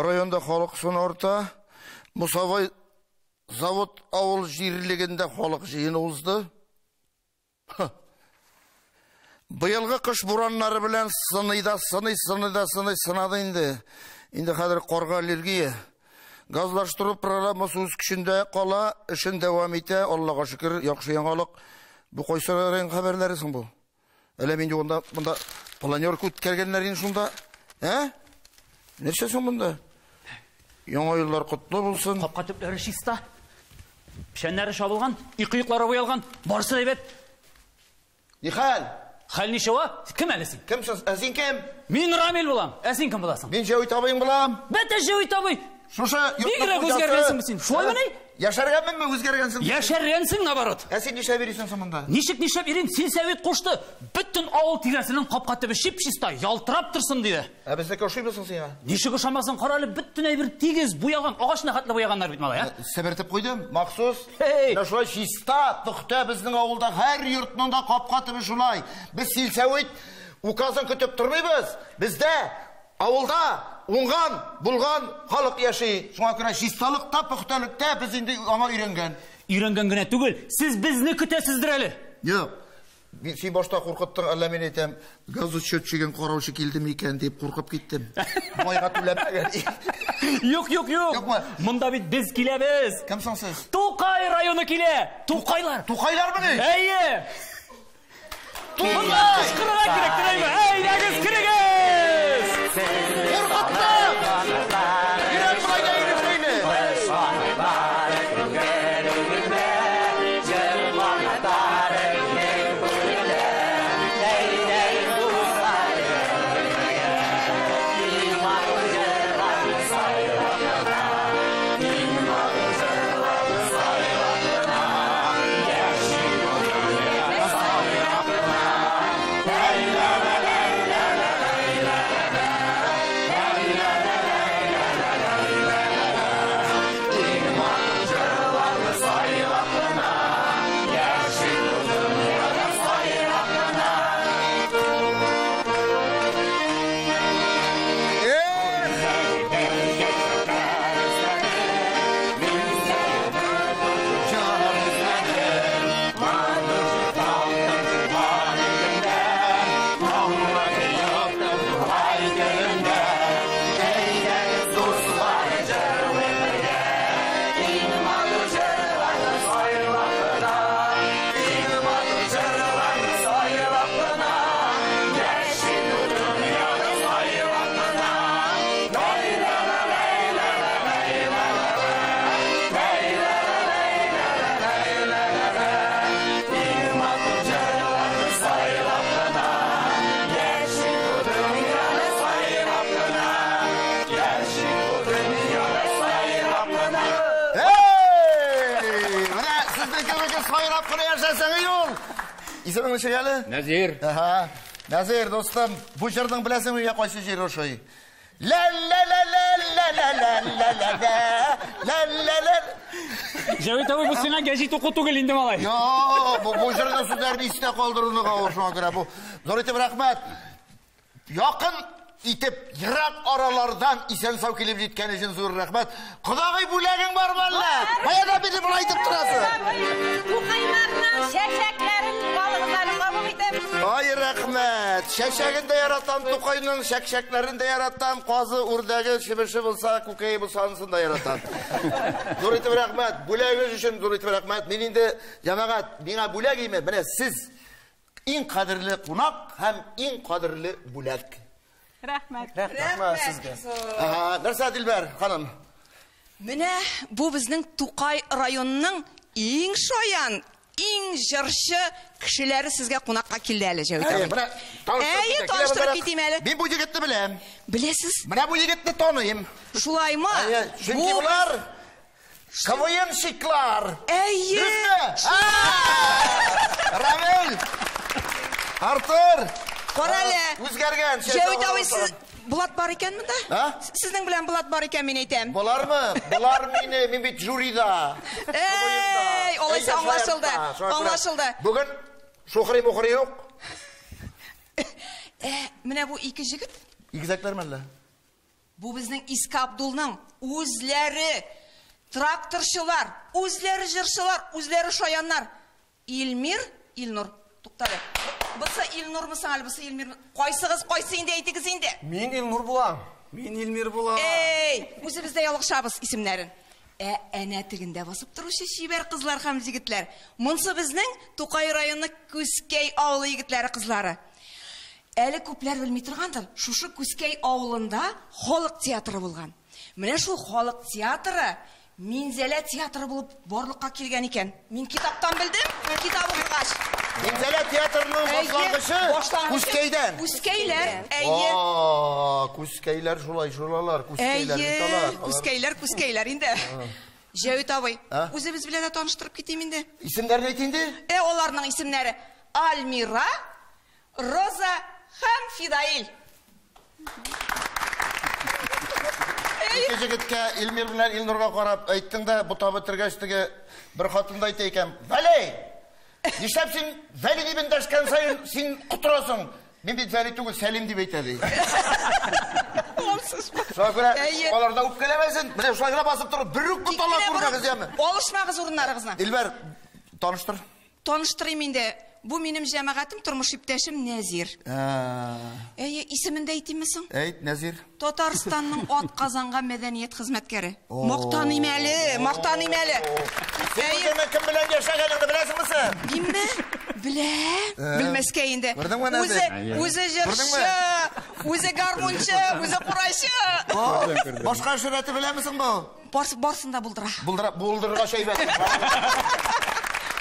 районда халық саны орта, Мұсабай завод ауыл жерлегенде халық жиын озды. Бұйылғы қыш бұранлары білән сынады инде. Инде қадір қорға аллергия. Газлаштыру программасы өз күшінде қала, ішін дәвам ете, Аллаға шүкір, яқшы яңалық. Бұл қойсарарың қаберлерісің бұл. Әлі менде онда планер көткергенлерін шында. Нешесің бұнда? Яңа еллар құтлы болсын. Қапқа төплері шиста. Пішенлері шабылған, иқиықлары бойалған. Барсы дебет. Не хәл? Хәл неше ва? Кім әлісің? Кімсіз? Әсін кім? Мен Рамил болам. Әсін кім боласың? Мен Жауи табайын болам. Бәтті Жауи табай. Шушы Бигірек өзгергенсің бі сен? Шуай мәне? Яшарғанмын мен өзгергенсің? Яшарғансың, наоборот. Әсен неше бересің сонда? Нешік берем, сен сәвет қошты. Бүттін ауыл тирәсінің қапқа төбі шип-шиста, ялтырап тұрсын дейді. Біздікі ұшаймысың сен? Нешік ұшамасың, қаралы бүттін әйбір тегіз бояған, ағашына қатлы бояғандар бит мала, Сәбертіп қойдым, мақсус. Шулай шиста, тұқты біздің ауылда әр йұртында қапқа төбі шулай. Біз сел-сәует указын күтіп тұрмайбыз. Бізде ауылда оңған, бұлған халық яши. Шуңа күрә шисталықта, пұқталықта біз енді ама үйренген. Үйренген гіне түгіл, сіз бізні күтесіздір әлі. Жоқ. Сен башта қорқыттың, әлі мен етем, газы шөтшеген қараушы келдім екен деп қорқып кеттім. Майға түләпәген. Yok. Мұнда бит біз келебіз. Кімсің сіз? Тоқай районы келе. Тоқайлар. Тоқайлар міне? Әйе. Мұнда қышқырға керектір әйме. Әйдәгіз керегіз. Қорқытты. Ерен мұнайда ерекшейні. Исемің неше әлі? Нәзир. Нәзир, достым, бұл жердің білесің үйе қойсы жер ошой. Жауи табай, бұл сена гәжет оқыту келінді малай. Бұл жердің сөздерді істе қолдыруыны қауышуға көре. Зор етіп рахмет. Яқын итеп, ирақ аралардан исен сау келіп жеткен үшін зор рахмет. Құдағай бүләгің бар мәлі? Баяда беді бұл айтып тұрасы. Құқаймарынан шәшәклерін балығыларын қабыл етіп. Ай, рахмет. Шәшәгін де яратам, тұқайның шәкшәклерін де яратам, қазы үрдәгі шыбышы болса, көкейі болсанысын да яратам. Зор етіп рахмет. Бүләгіңіз үшін зор етіп рахмет. Мен енді jamағат, меңа бүләг еме, міне сіз ең қадірлі қунақ, һәм ең қадірлі бүләг. Рахмет. Рахмет сізге. Нәрсе Дилбәр, ханым? Міне, бұл біздің Тоқай районының ең шаян, ең жыршы кішілері сізге қонаққа келді әлі, Жауи табай. Таныстырып кетейім әлі. Мен бұл егетті білем. Білесіз? Міне бұл егетті танайым. Шулай ма? Çünkü bunlar kavayınşıklar. Рамил! Артур! Қаралы! Өзгерген. Жауи табай, сіз бұлат бар екен мұнда? Сіздің білен бұлат бар екен мен айтам. Бұлар ма? Бұлар мен бит жюрида. Олайса аңлашылды. Бүгін шоқыры-моқыры жоқ. Міне бұл екі жігіт. İgizekler mi? Бу безнең Иске Абдулның үзләре тракторчылар, үзләре җырчылар, үзләре шаяннар. Илнур. Туктале. Бусы Илнур мысы, әлбусы Илмир? Кайсыгыз, кайсы инде әйтегез инде? Мин Илнур булам. Мин Илмир булам. Үзебездә ялгышабыз исемнәрен. Әнә тегендә басып торучы шибәр кызлар һәм җегетләр. Монсы безнең Тукай районы Күскәй авылы егетләре кызлары. Әле күпләр белми торгандыр. Шушы Күскәй авылында халык театры булган. Менә шул халык театры Минзәлә театры булып барлыкка килгән икән. Мин китаптан белдем, китап укыгач. Минзәлә театрының башлангычы Күскәйдән. Күскәйләр, Күскәйләр шулайлар, Күскәйләр инде. Җәвит абый, үзебез белән таныштырып китим инде. Исемнәрне әйт инде. Аларның исемнәре Альмира, Роза һәм Фидаил. Җегеткә Илмир белән Илнурга карап әйттең дә, бу таба тергәчтеге бер хатында әйтә икән. Вәли! Нишләп син Вәли дип эндәшкән сайын син кутырасың? Мин бит Вәли түгел, Сәлим дип әйтә ди. Шуңа аларда үпкәләмәсен. Менә шулай гына басып торып, бер үк куталар күргәгез яме. Алышмагыз урыннарыгызны. Илбәр, таныштыр. Таныштырыйм инде. Бу минем җәмәгатем, тормыш иптәшем Нәзир. Исемен дә әйтимме соң? Әйт, Нәзир. Татарстанның атказанга мәдәният хезмәткәре. Мактаныйм әле. Син кем белән яшәгәнеңне беләсеңме син? Димме? Белә. Белмәскә инде. Үзе җырчы, үзе гармунчы, үзе курайчы. Башка шөрәте беләмесең бу? Барсын да булдыра. Булдырырга шәйбәт.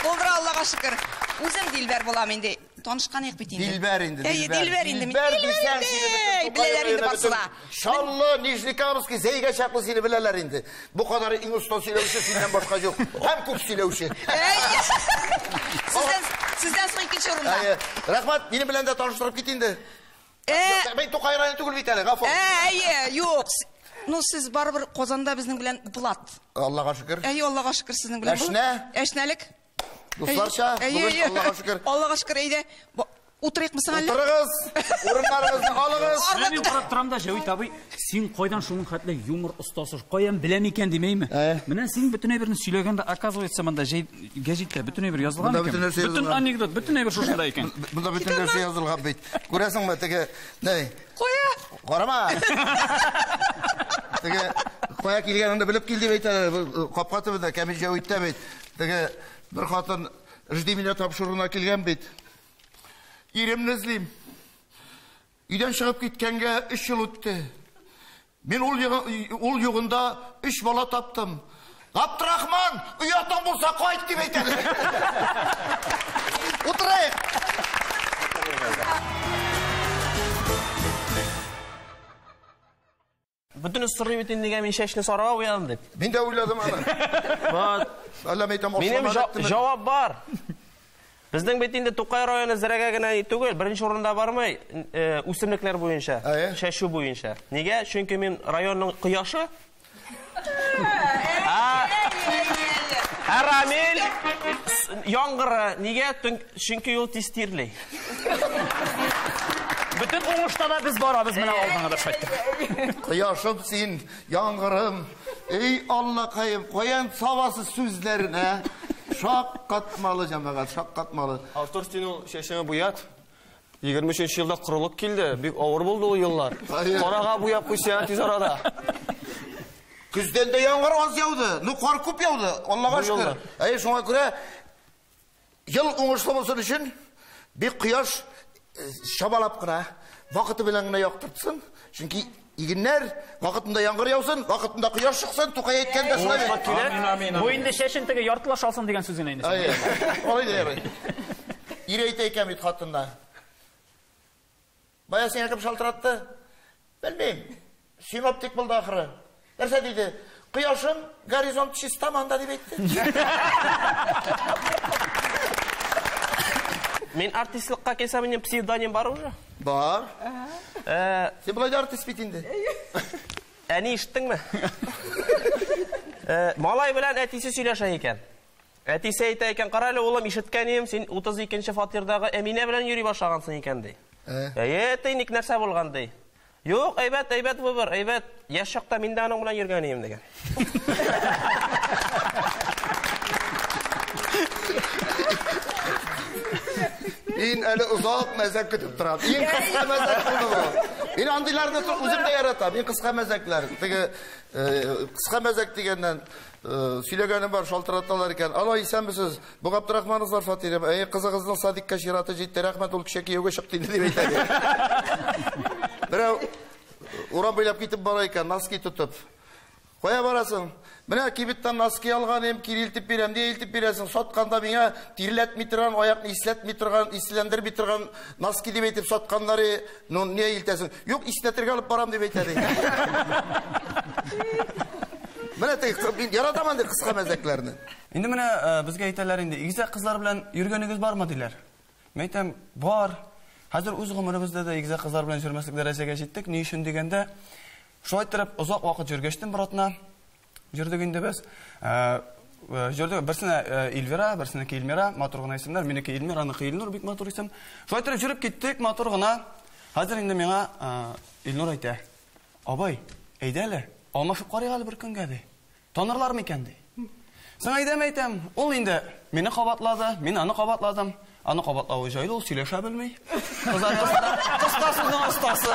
Булдыра, Аллага шөкер. Үзем Дилбәр булам инде. Танышкан ик бит инде. Дилбәр инде. Дилбәр инде. Беләләр инде басыла. Шаллы, Нижниковский, Зәйгә чаклы сине беләләр инде. Бу кадары иң оста сөйләүче синнән башка юк. Һәм күп сөйләүче. Сездән соң икенче урында. Рәхмәт, минем белән дә таныштырып кит инде. Мен Тукай районы түгел бит әле, гафу. Юк. Сез барыбер Казанда безнең белән Булат. Аллага шөкер. Аллага шөкер сезнең белән. Әшнәлек. Дусларча, бүген Аллага шөкер. Аллага шөкер, әйдә. Утырыйкмы соң әле? Утырыгыз. Урыннарыгызны алыгыз. Мен карап торам да, Җәвит абый, син кайдан шуның хәтле юмор остасы, каян беләм икән димәйме? Менә син бөтенләй берне сөйләгәндә, оказывается, монда гәҗиттә бөтенләй бер язылган икән. Бөтен анекдот, бөтенләй бер шушында икән. Монда бөтен нәрсә язылган бит. Күрәсеңме, теге, Кая? Карама. Теге, кая килгәнеңне белеп кил дип әйтәләр. Капка төбендә Камил Җәвиттә бит. Теге bir хатын жди меня тапшыруына килгән бит. Иремне эзлим. Өйдән чыгып киткәнгә 3 ел үтте. Мин ул югында 3 бала таптым. Абдрахман, уятың булса кайт дип әйтәләр. Утырыйк. Bütün ısırrı bitin diye min şeşini sarığa uyandım deyip. Min de uyladım ana. Benim cevap var. Bizden bittiğinde Tokay rayonu zirege gene tügül. Birinci orunda var mı? Üstünlükler boyunca. Şeşu boyunca. Niye? Çünkü min rayonun kıyaşı. Aramil. Yangırı. Niye? Çünkü yol tistirli. Bütün oңышта да biz барабыз менә алдыңа да шайтты. Кыяшым син, яңгырым. Ey Allah kayım, koyan savası sözlerine. Şakkatmalı cemaat, şakkatmalı. Автор сенің шешеңе буят. 23 yılda kuruluk келді. Бик ауыр болды ол yıllar. Қораға буяп қойсаң тез арада. Күзден де яңгыр аз яуды. Ну қар көп яуды. Аллаға шүкір. Шуңа күрә ел уңышлы болсын үшін бик кояш шабалап кына вакыты белән генә яктыртсын. Чөнки игеннәр вакытында яңгыр яусын, вакытында кояш чыксын, Тукай әйткәндә шулай. Бу инде шәшен теге яртылаш алсын дигән сүз генә инде. Алай дия. Ире әйтә икән бит хатында. Бая сиңа кем шалтыратты? Белмим. Синоптик булды ахыры. Нәрсә диде? Кояшым горизонт чистаманда дип әйтте. Мен артистлыкка келсем, менің псевдоним бар уже? Бар. Сен бұлай да артист бит инде. Әне ишеттің ме? Малай белән әтисе сөйләшә икән. Әтисе әйтә икән, карале улым, ишеткәнем, син 32-нче фатирдагы Әминә белән йөри башлагансың икән ди. Тыйник нәрсә булган ди. Yo'q, aybat bu bir, aybat. Yosh chaqda men aning bilan yurganim degan. Men hali uzoq mazak kutib turadi. Eng qisqa mazak bu. Men andilarni o'zimda yaratam. Eng qisqa mazaklar. Qisqa mazak degandan сөйлегенім бар, шалтыратталар екен. Алай, сәнбісіз, бұл Абдурахмановлар фатирем, қызыңыздың садикка шираты жетті, рахмет, ол кіші күйеуге шықты деп айтады. Бірәу, урап ойлап кетіп бара екен, наски тұтып. Қоя барасың, міне кибеттен наски алған ем, кирилтіп берем, не елтіп бересің, сотқанда меңе тирилетмей тұрған, аяқны ислетмей тұрған, ислендірмей тұрған наски деп айтып сотқандары, не елтесің? Yok, ислетірге алып барам деп айтады. Міне яратаман деп қысқа мәзәклерін. Енді міне бізге айталар енді, егізек қызлар білән жүргеніңіз бар ма дейлер? Мен айтам, бар. Қазір өз ғұмырымызда да егізек қызлар білән жүрмәслік дәрәжеге жеттік. Не үшін дегенде, шулай тұрып ұзақ уақыт жүргештім бір отына. Жүрдік енді біз. Жүрдік бірсіне Эльвира, бірсіне Эльмира, матур ғына есімдер. Менеке Эльмира, анықы Эльнұр, бек матур есім. Шулай тұрып жүріп кеттік, матур ғына. Қазір енді меңа Эльнұр айта. Абай, әйдәлі, алмашып қарайғалы бір күнге де. Танырлар ма екен де? Сен айтам, ол енді мені қабатлады, мен аны қабатладым. Аны қабатлауы жайлы, ол сөйлеше білмей. Қыстасының ұстасы.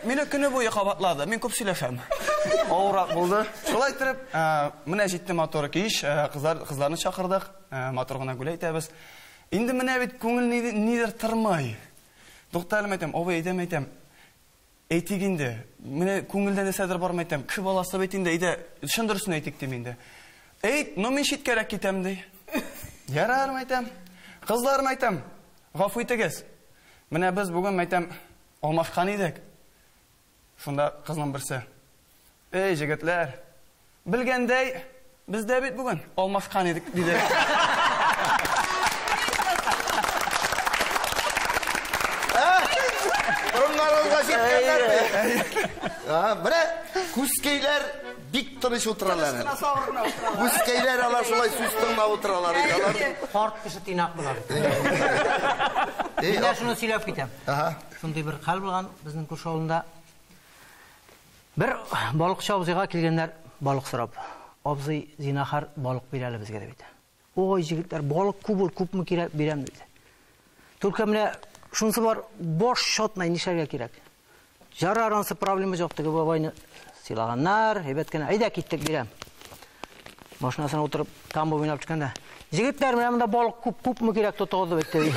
Мені күні бойы қабатлады, мен көп сөйлешем. Ауырақ болды. Солай тұрып, міне жетті моторы кейш, қызларны шақырдық, моторғына гүл айтабыз. Енді міне бет көңіл недер тұрмай. Доқтарым айтам, обай айтам. Әйтегенде, міне көңілден әсәдір бармай айтам, кіп аласы бетінде, шындырысын әйтек деменде. Әйт, но мен шет керек кетем дей. Ярарым айтам, қызларым айтам, ғафу етегіз. Міне біз бүгін айтам, алмашқан едік. Сонда қызлым бірсі. Ей, жігітлер, білгендей, біз де бет бүгін алмашқан едік дейді. Mine kuskeyler bik tırış oturalar. Kuskeyler alar şolay süstünle oturalar. Kort kişi tinak bular. Ben şunu söylep gitem. Şunday bir hal bulgan bizning Kurşoğlu'nda. Bir balıkçı abzıga kelgenler balık sırap. Abzı zinahar balık bereli bizge deydi. Oy jigitler balık küp mü berem deydi. Türkemine şunsı var boş şotmay nişerge kerek. Жарарансы проблема жоқ деген бабайны сыйлағаннар, әйбәткені айда кеттік берем. Машинасына отырып, тамбы ойнап шыққанда. Жігіттер мен мұнда балық көп мü керек тұтығылды бетті.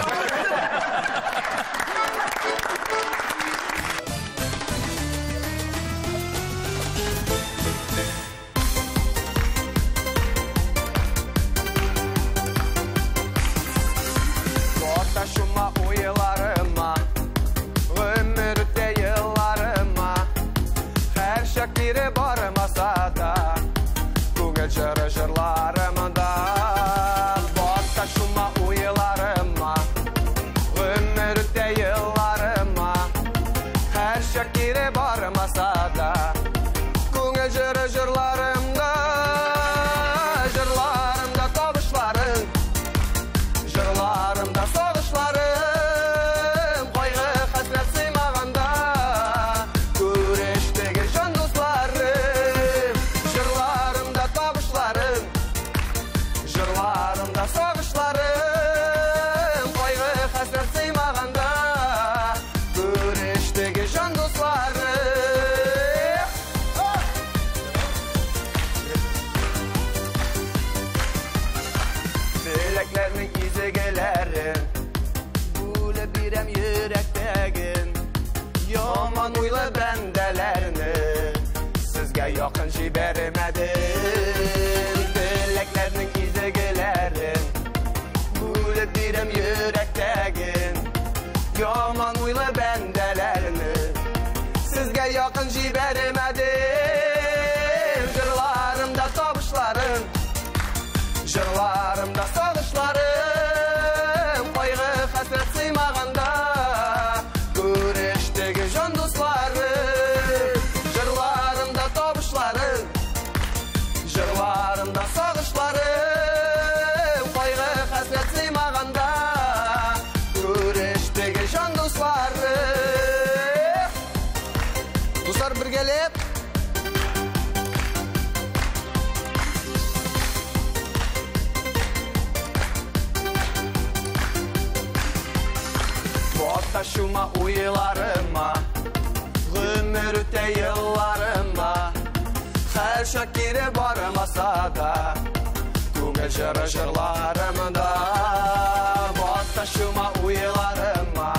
Yakın jibermedim Dileklerinin izegelerin Gülüp direm yürektegin Yaman uyla bendelerini Sizge yakın jibermedim Jırlarımda tabışlarım Jırlarımda salışlarım Koygu hasret sıymağında Güreşteki can dostlarım Jırlarımda sağışlarım Koygu hasret sıymağında Güreşteki can dostlarım Taşıma uyularıma Ömür öte yıllarıma Her şakire barmasa da Tüme jırı jırlarımda Taşıma uyularıma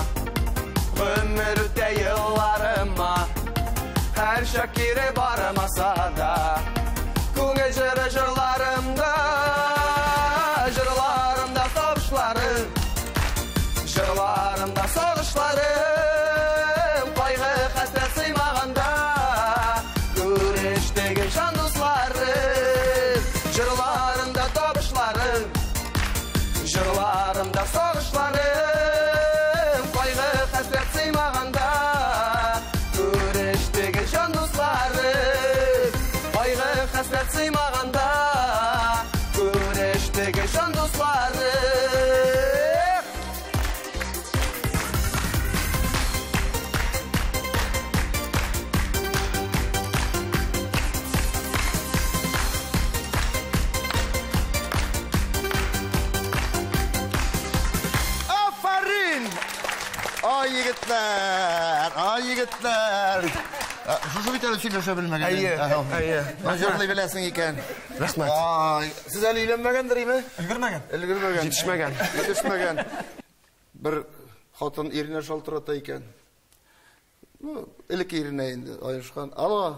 Ömür öte yıllarıma Her şakire barmasa da Tüme jırı jırlarımda Jırlarımda savaşlarım Jırlarımda savaşlarım Kaygı hasret sıymağında Güreşteki can dostlarım Jırlarımda tabışlarım Jırlarımda savaşlarım Kaygı hasret sıymağında Güreşteki can dostlarım Kaygı hasret sıymağında Güreşteki can dostlarım Ay yigitler. Şu biteli söyleşebilmegen. Ayı. Majörlü bilesin iken. Rahmet. Siz hali ilenmegen mi? Ülgürmegen. Yetişmegen. Bir hatın erine şaltırata iken. İlk erine indi ayışkan. Alo,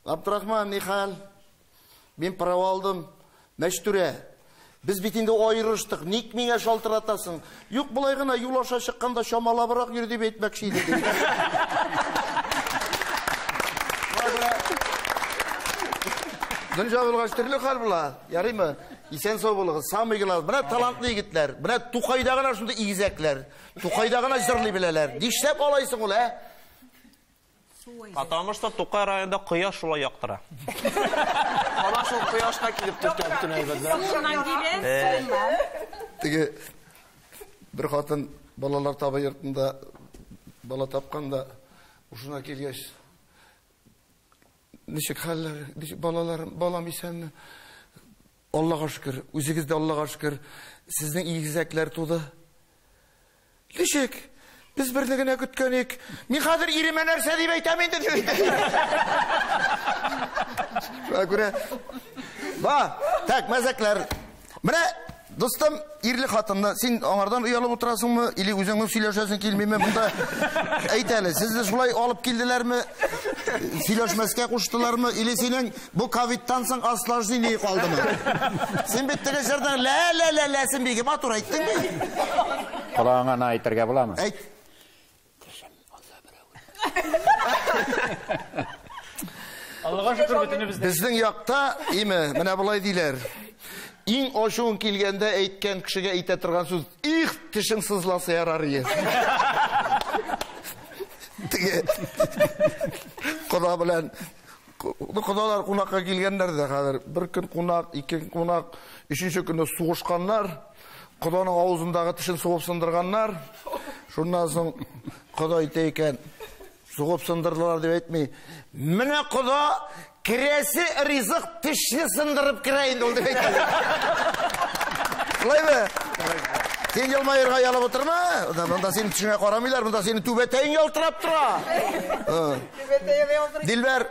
Abdurrahman, Nihal. Ben para aldım. Meşture. Biz bitinde ayrıştık. Ник миңа шалтыратасың? Юк, булай гына юл аша чыкканда шамалабырак йөр дип әйтмәкче иде. Дөнья булгач төрле хәл була. Ярыймы? Исән сау булыгыз. Самыйгылар, менә талантлы егетләр, менә Тукайда гына шунда игезәкләр. Тукайда гына җырлый беләләр. Дишләп алайсың ул, ә? Потому что Тукай районында кояш шулай яктыра. Ана шул кояшка килеп төшкән бүтән әйберләр. Теге bir хатын балалар табы йортында бала тапканда ушуна килгәч ничек хәлләр, балаларым, балам исәнме? Аллага шөкер, үзегез дә Аллага шөкер, сезнең игезәкләр туды. Ничек? Biz birni gene kütkenik. Min hazır irime nerse diye beytem indi diyor. Şuna göre. Tak mezekler. Mene dostum irli hatında sen onlardan uyalıp oturasın mı? İli üzerine söyleşesin kelmeyeyim mi? Bunda eyteli. Siz de şulay alıp geldiler mi? Söyleşmeske koştular mı? İli senin bu Covid'dan sen aslarcı iliği kaldı mı? Sen bittiğin yerden la sen bir gibi atur ettin mi? Kulağına aytırga bular mı? Eyt. Allah'a şükür bütünü bizde. Bizden yakta, iyi mi? Mene bulay deyler. İn oşuğun kilgende eytken kişiye eyte turgan söz. İh tişin sızlasa yarar iyi. Kuda bilen. Kudalar kunakka kilgenler de kadar. Bir gün kunak, iki gün kunak. Üçüncü günde soğuşkanlar. Kudanın ağzındağı tişin soğup sındırganlar. Şundan sonra kuda eyteyken soğup sındırdılar diye etmeyi. Mene kuda kiresi rizık tişini sındırıp kireyin oldu. Olay mı? Sen yılmayırga yalıp oturma. Bunda seni tişine koramıyorlar. Bunda seni tübeteyin yaltırap tura. Dilber.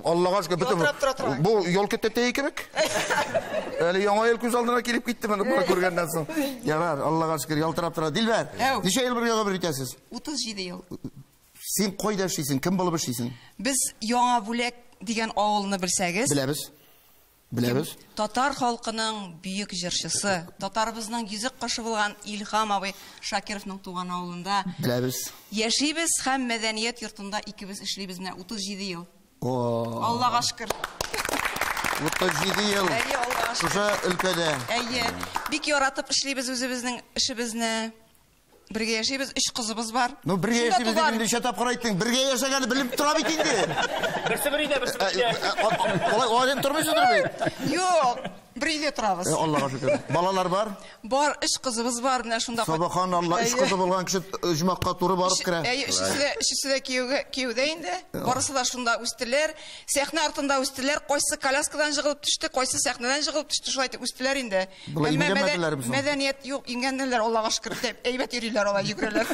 Allah'a aşkına bütün bu yol ketteteyi kimik? Öyle yana el göz aldığına gelip gitti ben bunu görgenden sonra. Yarar Allah'a aşkına yaltırap tura. Dilber. Neçe yıl birga birlikte'siz? 37 yıl. Sen koyda işleysin, kim болып işleysin? Biz Яңа Бүләк деген авылны белсәгез. Білебіз. Татар халкының büyük җырчысы, татарыбызның йөзек кашы булган Илһам абый Шакировның туган авылында. Білебіз. Яшибез һәм мәдәният йортында икебез эшлибез менә 37 ел. Аллага шөкер. 37 ел. Шуша өлкәдә. Әйе. Бик яратып эшлибез үзебезнең эшебезне. Birge yaşayız, 3 kızımız var. No birge yaşayız dediğinde şatap qaraytın. Birge yaşaganı bilip tura bitindi. Birisi biriydi. Olay o adam turmuşudur be. Yok. Bir үйде тұрабыз. Аллаға шүкір. Балалар бар? Бар, 3 қызыбыз бар, мына шунда. Subhanallah, 3 қызы болған кіші жұмаққа туры барып кіре. Үшісі де кеуде енді. Барысы да шунда өстілер. Сәхне артында өстілер. Қойсы коляскадан жығылып түшті, қойсы сәхнеден жығылып түшті. Шулай өстілер енді. Бұл имгенмәделер біз? Мәдәниет yok, имгенделер. Аллаға шүкір деп. Әйбәт йөриләр, алай йөгерәләр.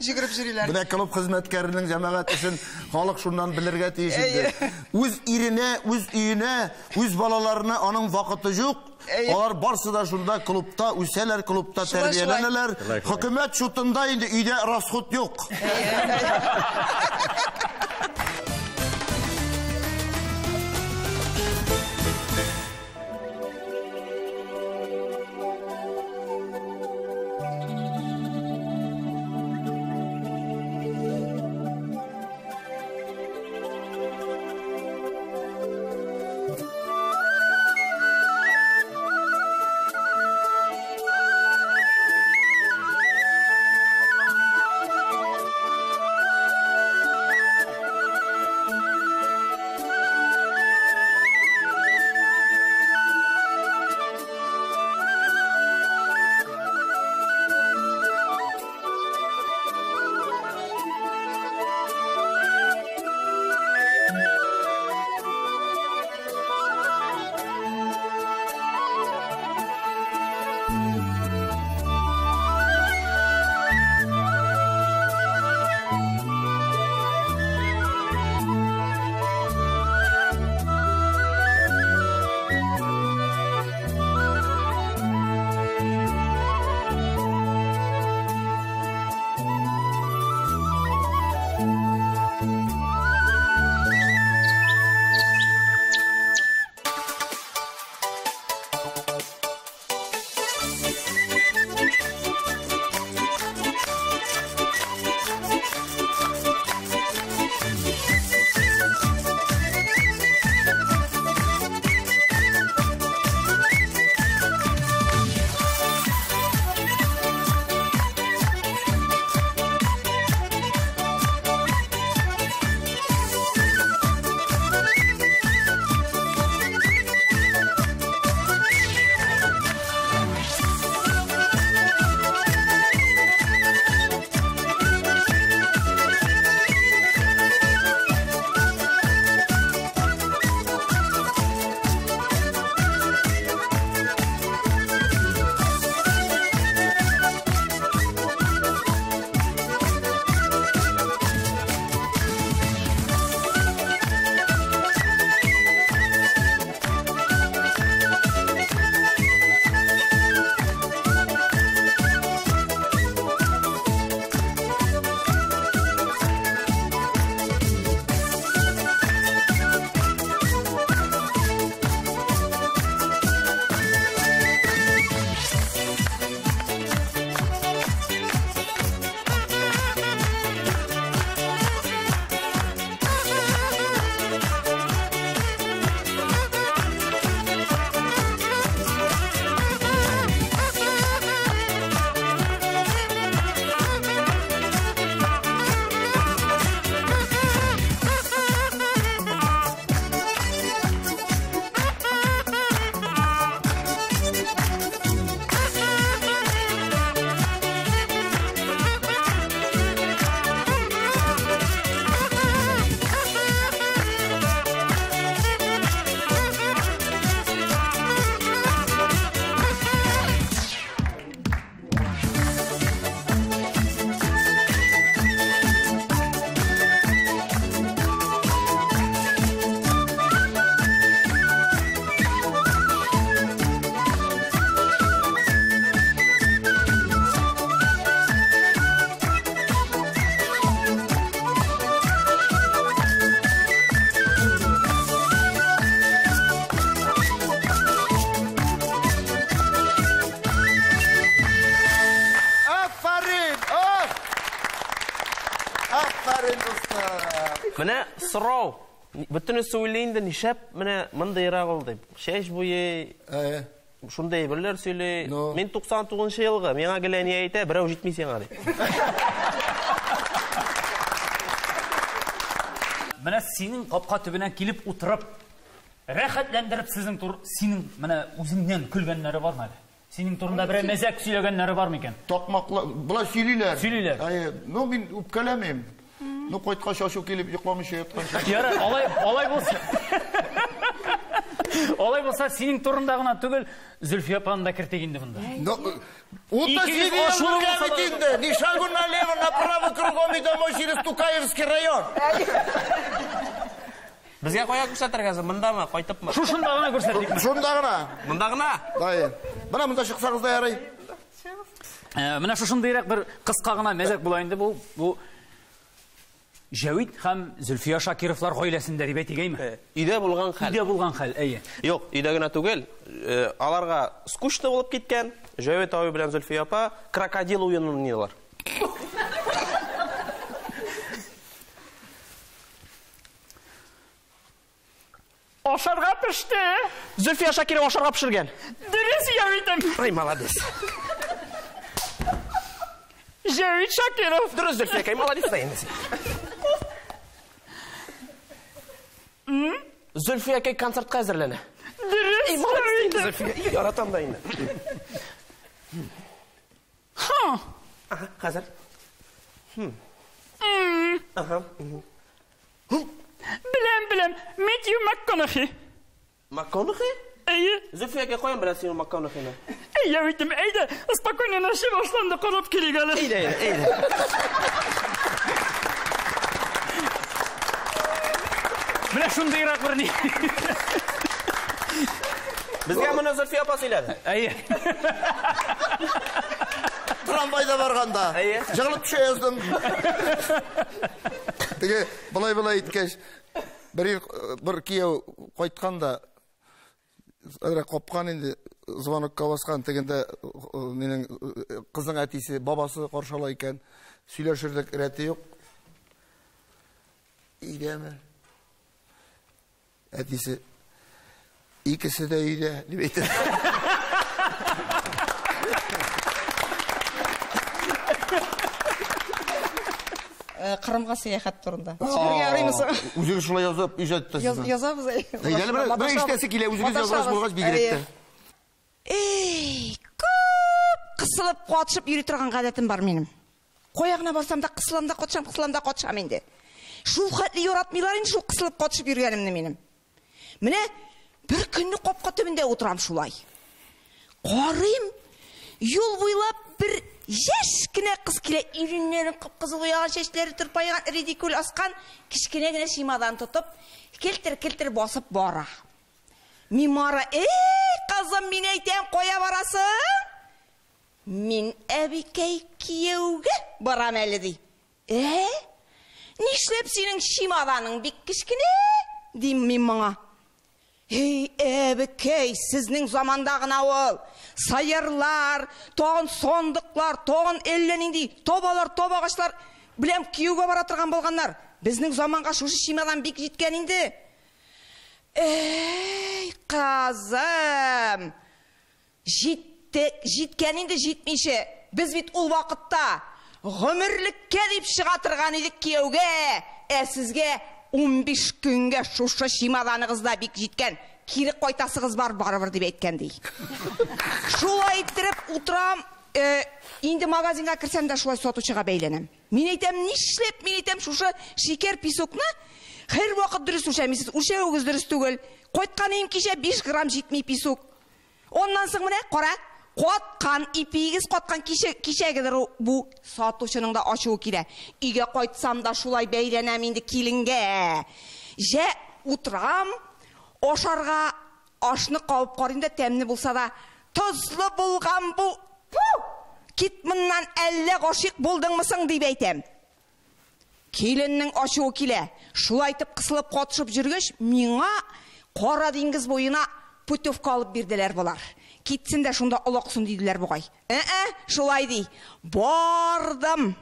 Жүгіріп жүрілер. Біле клуб қызметкерінің жамағат үшін халық шундан білірге тиешінді. Өз иріне, өз үйіне, өз балаларына аның вақыты жоқ. Олар барсы да шунда клубта, өселер клубта тәрбиеленелер. Хөкүмет шутында енді үйде расход жоқ. Менә сорау. Бүтән сөйләйендә нишәп менә мондайрак ул дип. Шәш буе. Шундай берләр сөйләй. Мен 99 елгы миңа геләне әйтә, берәү җитми сиңа дип. Менә синең капка төбенә килеп утырып, рәхәтләндереп синең менә үзеңнән көлгәннәре бармы әле? Синең турында бер мәзәк сөйләгәннәре бармы икән? Токмаклар, булар сөйлиләр. Сөйлиләр. Ну мин үпкәләмим. Ну кайткач ашу килеп йокламыйча ятканча. Яра, алай булса. Алай булса синең турында гына түгел, Зөлфия апаны да кертик инде монда. Утта сине ашурга битинде. Ни шагу налево, направо, кругом и домой через Тукаевский район. Безгә кая күрсәтергә мондамы, кайтыпмы? Шушында гына күрсәтик. Шунда гына. Монда гына? Менә монда чыксагыз да ярый. Менә шушындыйрак бер кыска гына мәзәк була инде бу Җавид һәм Зөлфия Шакировлар гаиләсендә дип әйтегәйме? Өйдә булган хәл. Өйдә булган хәл, әйе. Юк, өйдә генә түгел. Аларга скучно булып киткән. Җавид абый белән Зөлфия апа крокодил уенын уйныйлар. Ашарга пеште. Зөлфия Шакирова ашарга пешергән. Дөрес, Җавидем. Ай, молодец. Җавид Шакиров. Дөрес, Зөлфия, молодец да инде. Зөлфия концертка әзерләнә. Дөрес, Җавидем. Зөлфия, яратам да инде. Ха. Ага, хәзер. Ага. Беләм, Мэтью МакКонахи. МакКонахи? Әйе. Зөлфия каян беләсең МакКонахины? Җавидем, әйдә, спокойно наши башланды карап килик әле. Әйдә. Менә шундыйрак бер ни. Безгә моны Зөлфия апа сөйләде. Әйе. Трамвайда барганда. Җыгылып төшә яздым. Теге булай иткәч бер кияү кайтканда капкан инде звонокка баскан тегендә минең кызның әтисе, бабасы каршылай икән. Сөйләшерлек рәте юк. Идеме. Әтисе икесе дә өйдә дип әйтә. Кырымга сәяхәт турында. Сибергә арыймысың? Үзегез шулай язып иҗаттысыз. Язабыз. Әйдәле бер иштәсе килә, үзегез язган булгач бигрәк тә. Күп кысылып катышып йөри торган гадәтем бар минем. Коягына барсам да кысылам да катышам инде. Шул хәтле яратмыйлар инде шул кысылып катышып йөргәнемне минем. Менә бер көнне капка төбендә утырам шулай. Карыйм, юл буйлап бер яшь кенә кыз килә, иреннәрен кып-кызыл уяган, чәчләре тырпайган, редикул аскан, кичкенә генә шимадан тотып, келтер басып бара. Мин мара, кызым, мин әйтәм, кая барасың? Мин әбикәй кияүгә барам әле ди. Нишләп синең шимаданың бик кичкенә? Дим мин моңа. Әбикәй, сезнең заманда гына ул сайырлар, тагын сондыклар, тагын әллә нинди табагачлар белән кияүгә бара торган булганнар. Безнең заманга шушы шимадан бик җиткән инде. Кызым, җиткән инде җитмише. Без бит ул вакытта гомерлеккә дип чыга торган идек кияүгә. Сезгә 15 көнгә шушы шимаданыгызда бик җиткән. Кире кайтасыгыз барыбер дип әйткән ди. Шулай иттереп утырам, инде магазинга кирсәм дә шулай сатучыга бәйләнәм. Мин әйтәм, нишләп мин әйтәм шушы шикәр песокны һәр вакыт дөрес үлчәмисез. Үлчәүегез дөрес түгел. Кайткан им кичә 5 грамм җитми песок. Оннан соң менә кара, каткан ипигез, каткан кичәгедер бу сатучының да ачуы килә. Өйгә кайтсам да шулай бәйләнәм инде килингә. Утрам, ашарга ашны кабып карыйм да, тәмле булса да, тозлы булган бу. Кит моннан, әллә гашыйк булдыңмы соң дип әйтәм. Киленнең ачуы килә. Шулай итеп кысылып катышып жүргәч, миңа Кара диңгез буена путевка алып бирделәр булар. Китсен дә шунда олаксын диделәр бугай. Шулай ди. Бардым.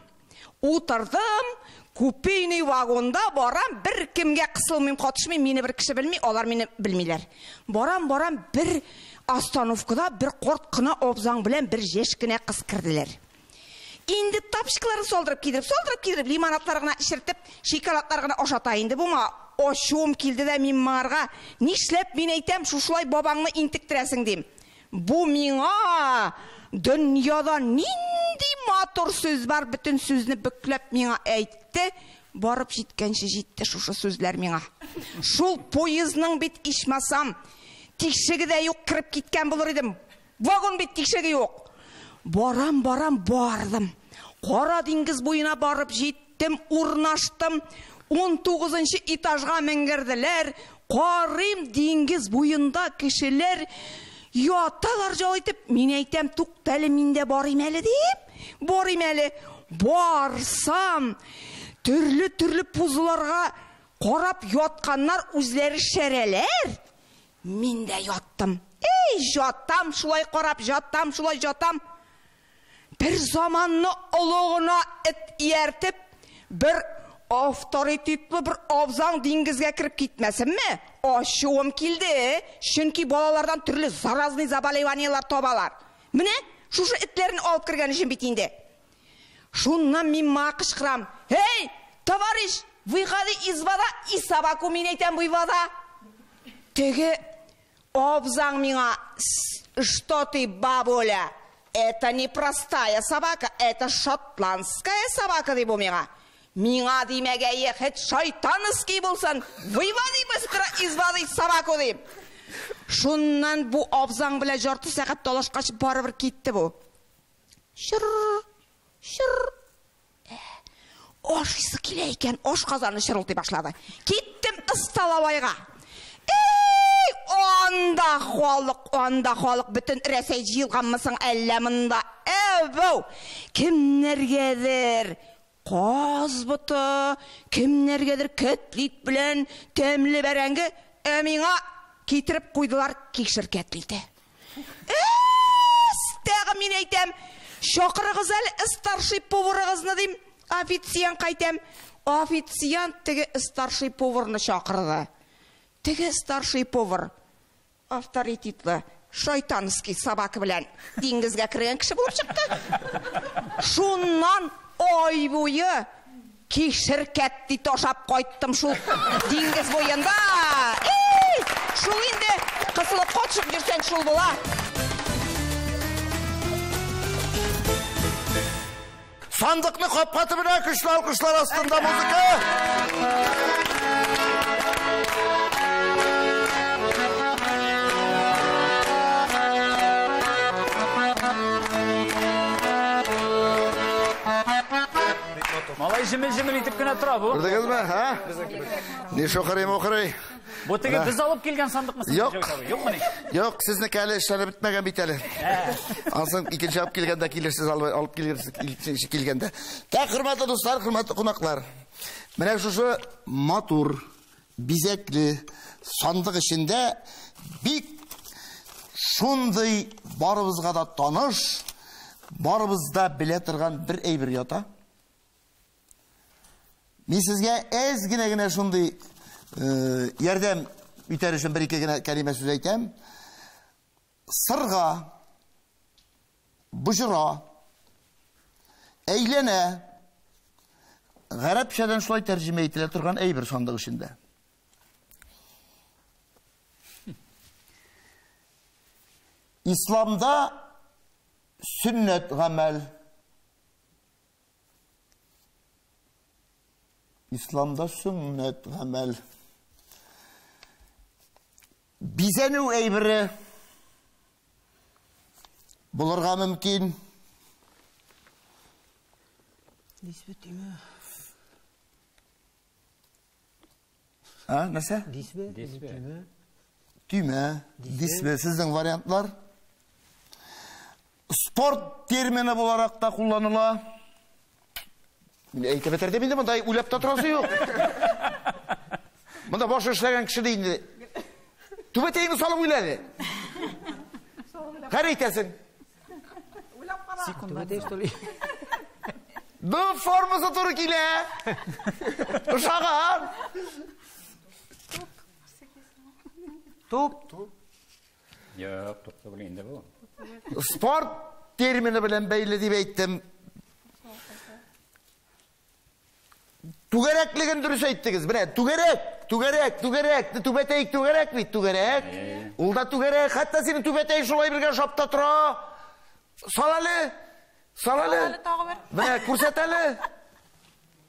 Утырдым. Купейный вагонда барам, бер кемгә кысылмыйм, катышмыйм, мине бер кеше белми, алар мине белмиләр. Барам, бер остановкада бер корт кына обзаң белән бер яшь кенә кыз кирделәр. Инде тапчыкларын солдырып кидереп, лимонадлар гына ишертеп, шоколадлар гына ашата инде. Бума ошуым келді де мен марға, нишлеп мен айтам, шушылай бабаңны интіктіресің дейм. Бұ миңа дүнияда нинди матур сөз бар, бүтін сөзіні бүклеп миңа әйтті. Барып жеткенше жетті шушы сөзлер миңа. Шул поездның бит ишмасам, тишігі де yok кіріп кеткен болыр едім. Вагон бит тишігі yok. Барам бардым. Қара деңгіз бойына барып жеттім, урнаштым. 19-шы этажға мінгірділер. Қарым деңгіз бойында кішілер яталар жалайтып. Мен айтам, туқталі менде барым әлі деп. Барым әлі. Барсам, түрлі пузыларға қарап ятқаннар үзлері шәрелер. Мен де яттым. Жатам, шулай қарап, шулай жатам. Bir zamanlı oluğuna et iyertip, bir avtoritetli bir avzan dengizge kirip gitmesin mi? Aşığım kildi. Çünkü balalardan türlü zarazlı zabalayvaniyalar tobalar. Mine, şu etlerini alıp kirgen için bitinde. Şundan min maqış kıram. Hey, tavariş, выходи из вода и собаку минейтем вывода. Теге, авзан мина, что ты, бабуля? Это не простая собака, это шотландская собака, дейбу миңа. Миңа деймеге ехет шайтанский болсан, выводи быстро из воды собаку дейм. Шуннан бу абзаң біле жарты сағат долашқаш барыбір кетті бу. Шыр. Ошысы келе екен, ош қазаны шырылтай башлады. Кеттім ысталабайға. Онда халық бүтін рәсей жиылғанмысың әлләмында. Әбәу, кімнергедір қаз бұты, кімнергедір кәтлит білен тәмлі бәрәңгі әмиңа кетіріп қойдылар кекшір кәтлиті. Стәғі мен әйтем, шоқырығыз әлі старший поварығызны дейм, официан қайтем. Официан тігі старший поварны шоқырды. Тігі старший повар авторитетлі шайтанский собака білән деңгізге кірген кіші болып шықты. Шуннан ой бойы кешір кәтті тошап қойттым шул деңгіз бойында. Шул енді қысылып қотшып жүрсен шул бола. Sandıkны қапқаты біна күшлі алқышлар астында музыка. Малай жіміл етіп күні тұра бұл. Көрдіңіз ме, ха? Не шоқырайым оқырай? Бұл теге біз алып келген сандық мысың? Жоқ, сізні кәлі ішені бітмеген бейтелі. Ансың екінші алып келгенде келерсіз, алып келгенде. Так, құрматты достар, құрматты қонақлар. Міне шушы матур, бизеклі сандық ішінде бик шундай барыбызға да таныш, барыбызда біле тұрған бір әйбір ята. Мен сізге әзгіне шундай ярдәм үтер үшін бір-екі кәлиме сөз айтам. Сырға, бұжыра, әйлене, ғарапшадан шулай тәржіме етіле тұрған әйбір сандық ішінде. İslam'da sünnet gamel. İslam'da sünnet gamel. Bize ne eybiri bulurga mümkün. Disbe tüme. Ha, nasıl? Disbe. Tüme. Disbe. Sizden varyantlar. Sport termini olarak da kullanıla. Eğitimde bildim, bunda uylapta turası yok. Bunda boş işlegen kişi deyindi. Tübeteyini salıp uyladı. Her eğitesin. Bu forması turuk ile. Uşağın. Top. Yok, topta bileyinde bu. Sport terimini bilen beyledi beyttim. Tügerekliğin dürüs eyttiniz. Bire, tügerek. Түбетейік түгерек бейт, түгерек. Улда түгерек, хатта сені түбетейік шолай бірге шапта тұра. Салалы. Мә, көрсетәлі.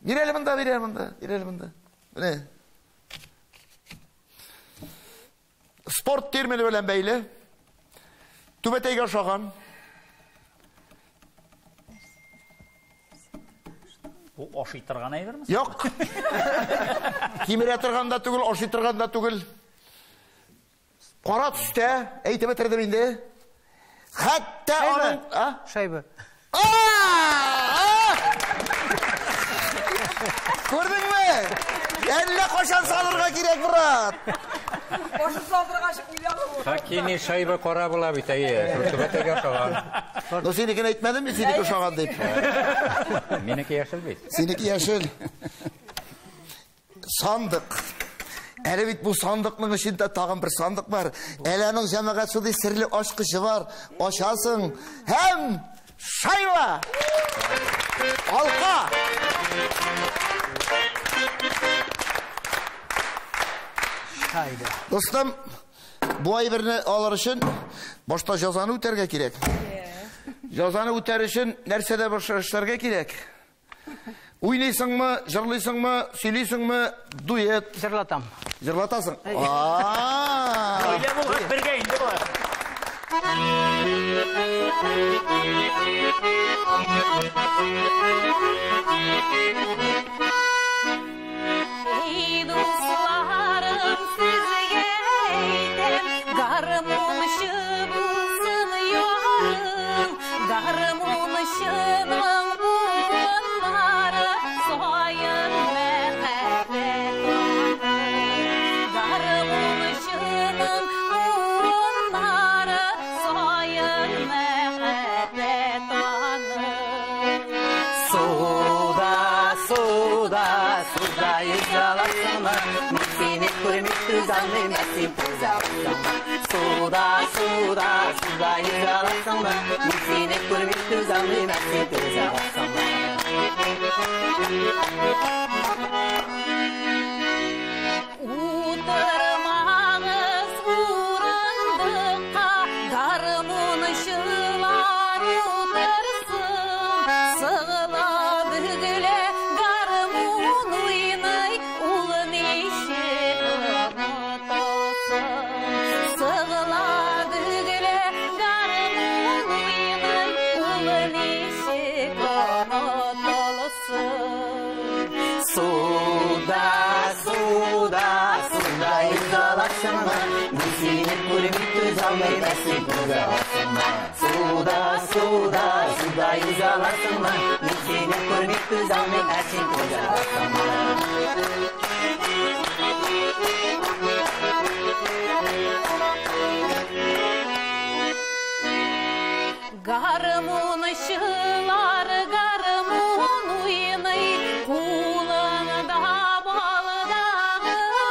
Берелі мұнда. Міне. Спорт термini білен бәйлі. Түбетейге шаған. Бұл ашитырған айдырмыз? Yok. Kimire тұрғанда түгіл, ашитырғанда түгіл. Қара түсті, әйтіп өтірдім енді. Хатта оның... Шайбы. Көрдің ме? Әлі қошан салырға керек, брат. Қошан салдырға шық миллион. Хакини шайбы қора бұла бит, түбетеге шаған. Но сенекен айтмадым мен сенекі шаған деп. Менекі яшыл бейт. Сенекі яшыл. Сандық. Әлі бит бұл сандықның ішінде тағын бір сандық бар. Әлінің жәмәғат суды сірлі ашқышы бар. Ашасың. Hem шайба. Алқа. Достым, bu ay birini alır için başta жазаны өтерге керек. Жазаны өтер үшін нәрседе başlaşlarga керек. Уйнайсың мы, жырлайсың мы, сөйлейсің мы, дуэт. Жырлатам. Жырлатасың. Öyle bu, birge indi bu. Ey dostlarım sizge eytem, garmon şıbılsın yarın, garmon şının bunları soyun mehabbet onun, garmon şının bunları soyun mehabbet onun. Suda yüzalasana, seni kurmak düzenli mesin tuzalasana. Suda yüzalasana, seni kurmak düzenli mesin tuzalasana. Uturmağız uğrındıqa, garmon şılar utırsın. Sığıladı güle garmon uynay, ulun işi unutulsun. Sığıladı güle garmon uynay, ulun işi unutulsun. Suda yüzalasana, seni kurmak düzenli mesin tuzalasana. Suda yüzalasana, seni kurmak düzenli mesin tuzalasana. Garmon şılar, garmon uynay, kulağında baldağı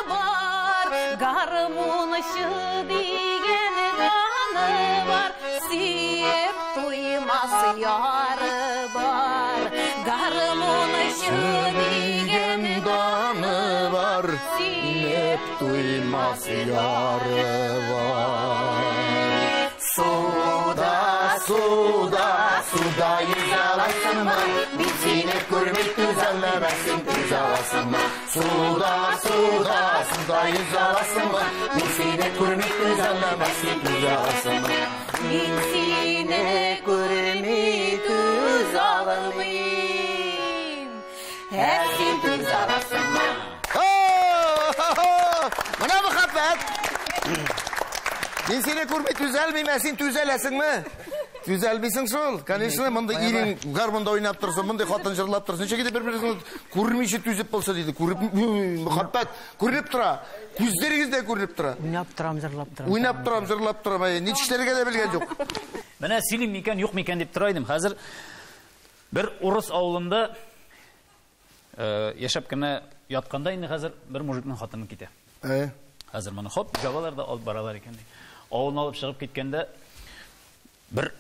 var. Garmon şı digen kanı var, siyep duymaz yarı var. Garmon şı digen kanı var, siyep duymaz yarı var. Suda yüzalasana, bir seni kurmak düzenlemesin tuzalasana. Suda yüzalasana, bir seni kurmak düzenlemesin tuzalasana. Bir seni kurmak düzenlemesin, hepsin tuzalasana. Buna muhabbet. Ben seni kurmak düzelmemesin tuzalesin mi? Düzelmeysin sol. Конечно, mında irin garmonda oynap dursun, mında xатын jırlap dursun. Нечеге bir-birini көрмейше түзеп болса дейді. Muhabbet, көрініп тұра. Көздеріңізде көрініп тұра. Ойнап тұрам, жырлап тұрам. Ойнап тұрам, жырлап тұрам. Не іштерге де білген жоқ. Міне силим мекен, жоқ мекен деп тұрайдым. Қазір бір орыс ауылында яшап кіне ятқанда енді қазір бір мужиктің хатыны кете. Қазір мұны хоп, жабаларда алып баралар екен. Ауылын алып шығып кеткенде бір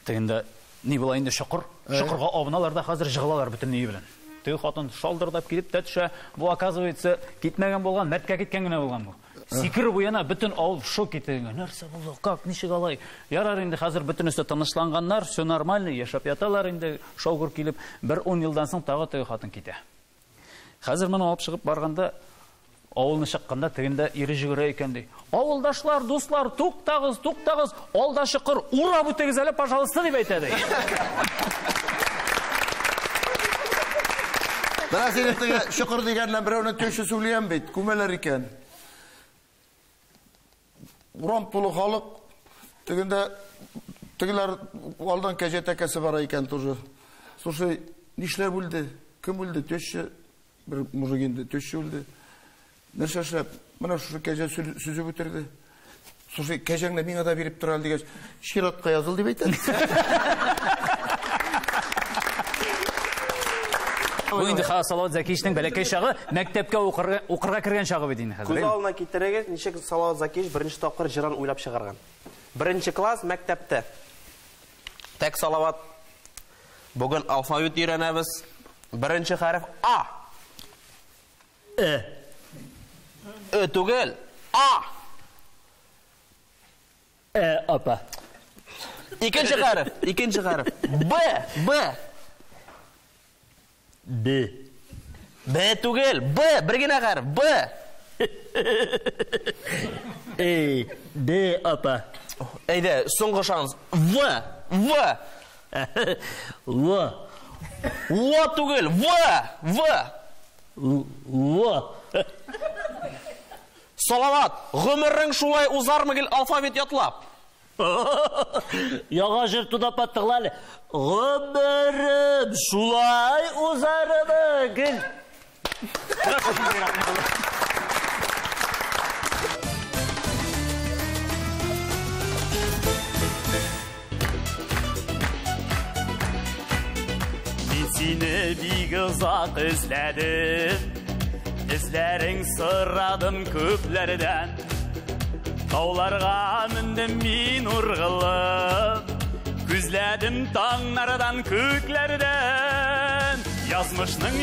тегінде не болайында шұқырға абыналарда қазір жығылалар бүтін не білін. Теге хатын шалдырдап килеп тә төшә. Бу оказывается китмәгән булган, мәрткә киткән генә булган бу. Сикер буена бөтен авыл шок итәгән. Нәрсә булды? Как, ничек алай? Ярар инде хәзер бөтенесе тынычланганнар, все нормально, яшәп яталар инде. Шаугыр килеп, 10 елдан соң тагы теге хатын китә. Хәзер моны алып чыгып барганда, авылны чыкканда тегендә ире җигерә икән ди. Авылдашлар, дуслар, туктагыз, алдашы кыр, ура бу тегез әле, пожалуйста, дип әйтә ди. Biraz elbette şükür diyenler birine töşü söyleyen bit, kumeler iken. Uram tolu halık, tegiler aldan kece tekesi var iken tozu. Sonra nişler buldu, kim buldu, töşü, bir muzikinde töşü buldu. Ne şaşırıp, bana şu kece süzü bitirdi. Sonra keceğine mine de verip duraldı geç, şiratka yazıldı beyten. Bu indi Салават Закиевичнең бәләкәй чагы, мәктәпкә укырга кергән чагы бит инде хәзер. Күз алдына китерегез, ничек Салават Закиевич беренче тапкыр җырын уйлап чыгарган. Беренче класс мәктәптә. Тәк Салават. Бүген алфавит өйрәнәбез. Беренче хәреф А. Түгел. А. Апа. Икенче хәреф. Б. B түгел. B. Bir генә хәреф. B. D апа. Әйдә, соңгы шанс. V. Түгел. V. Салават, гомерең шулай узармы гел алфавит ятлап? Яңа җыр тудап аттыгылар. Гомерем шулай узармы гел. Мин сине бик озак эзләдем. Эзләрең сорадым күпләрдән. Тауларга мендем мин ургылып, күзләдем таңнардан күкләрдән. Язмышның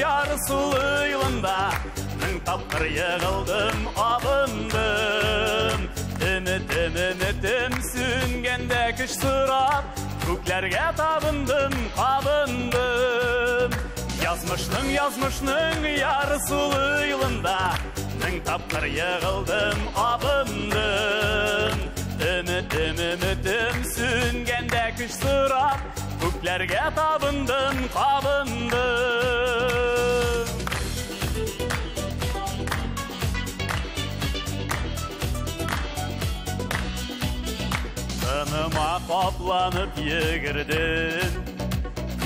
ярсулы юлында, мең тапкыр егылдым, абындым. Өмитем сүнгәндә көч сорап, күкләргә табындым, кабындым. Язмышның ярсулы юлында, мең тапкыр егылдым, абындым. Өмитем сүнгәндә көч сорап, күкләргә табындым, кабындым. Тыныма капланып йөгердем,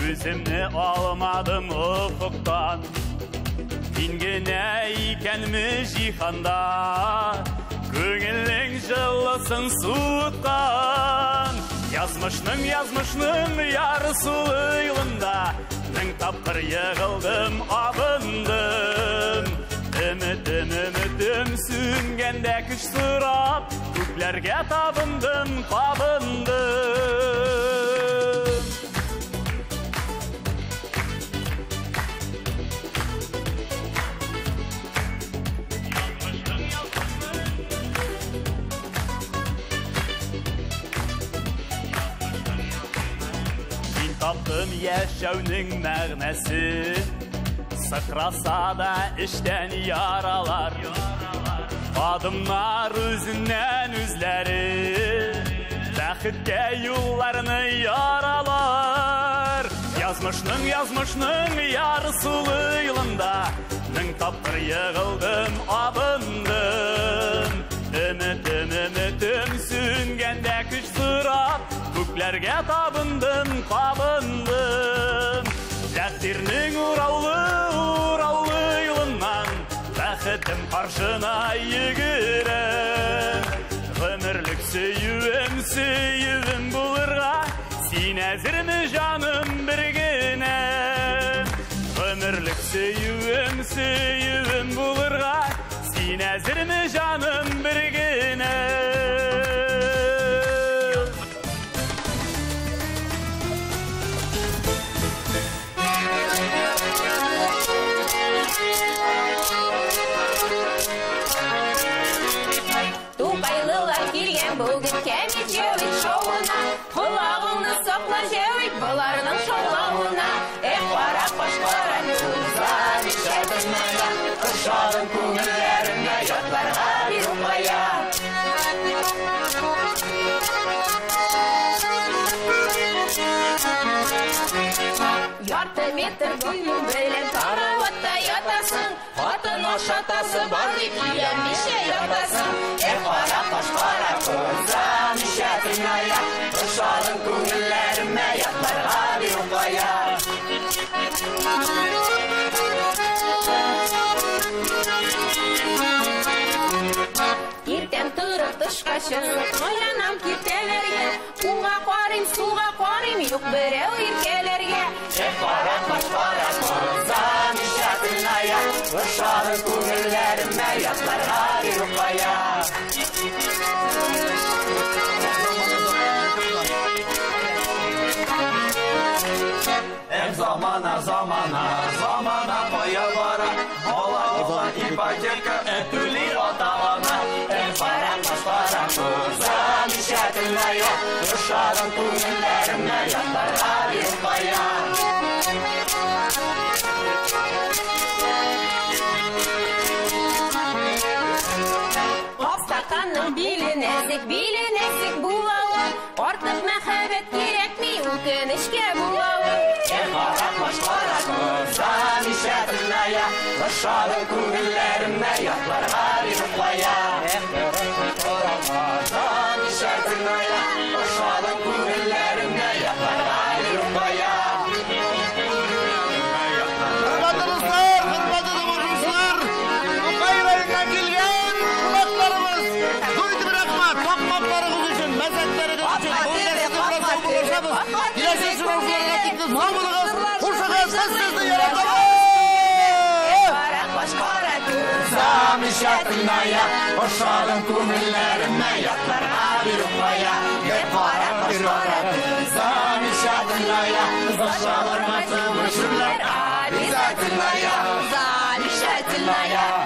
күземне алмадым уфуктан. Син генә икәнме җиһанда, күңелең җылысын суыткан. Язмышның ярсулы юлында, мең тапкыр егылдым, абындым. Өмитем сүнгәндә көч сорап, күкләргә табындым, кабындым. Таптым яшәүнең мәгънәсен, сыкраса да эштән яралар. Адымнар үзеннән үзләре, бәхеткә юлларны яралар. Язмышның ярсулы юлында, мең тапкыр егылдым, абындым. Өмитем сүнгәндә көч сорап, күкләргә табындым, кабындым. Тәкъдирнең ураулы юлыннан, бәхетем каршына йөгерә. Гомерлек сөюем булырга, син әзерме җаным бер генә. Гомерлек сөюем булырга, син әзерме җаным бер генә. Баларының шоулауына, қара қошқара күзан ішәдімая, ұшадың көңілдеріне ятларға бір ұмая. Ярты метр гүлін білін тараватта ятасың, қатын ошатасы бар екілен меше ятасың. Қара қошқара күзан ішәдімая, ұшадың көңілдеріне ятларға бір ұмая. Ертең тұрып тышқа шығып, оянам кетелерге, уға қарим, суға қарим, yok біреу еркелерге. Қара қошқара күзан ішәдімая, ұшадың көңілдеріне ятларға бір ұмая. Zamana koya vara, ola ipoteka, ötüli otavana. Қара қошқара күзан ішәдімая, ұшадың көңілдеріне ятларға бір ұмая. Стақанның білі нәзік бұлауы, артық мәхәбет керек ми өкінішке бұлауы. Қара қошқара күзан ішәдімая, ұшадың көңілдеріне ятларға бір ұмая. Қара қошқара ішәдімая, ұшадың көңілдеріне ятларға бір ұмая. Hürmetli dostlar, hürmetli dostlar, Tokay rayonundan kelgan qulaqlarimiz, do'ydi bir rahmat, tokmoqlarimiz uchun, mazaklarimiz uchun, o'zlaringizni bilan sog'lashamiz. Kelasi sovg'alarga tikdi, sog' bo'ling'iz, qo'shig'iz sizni yaratamiz. Қара қошқара Күзан ішәдімая, ұшадың көңілдеріне ятларға бір ұмая. Қара қошқара күзан ішәдімая, ұшадың көңілдеріне ятларға бір ұмая. Замечательная.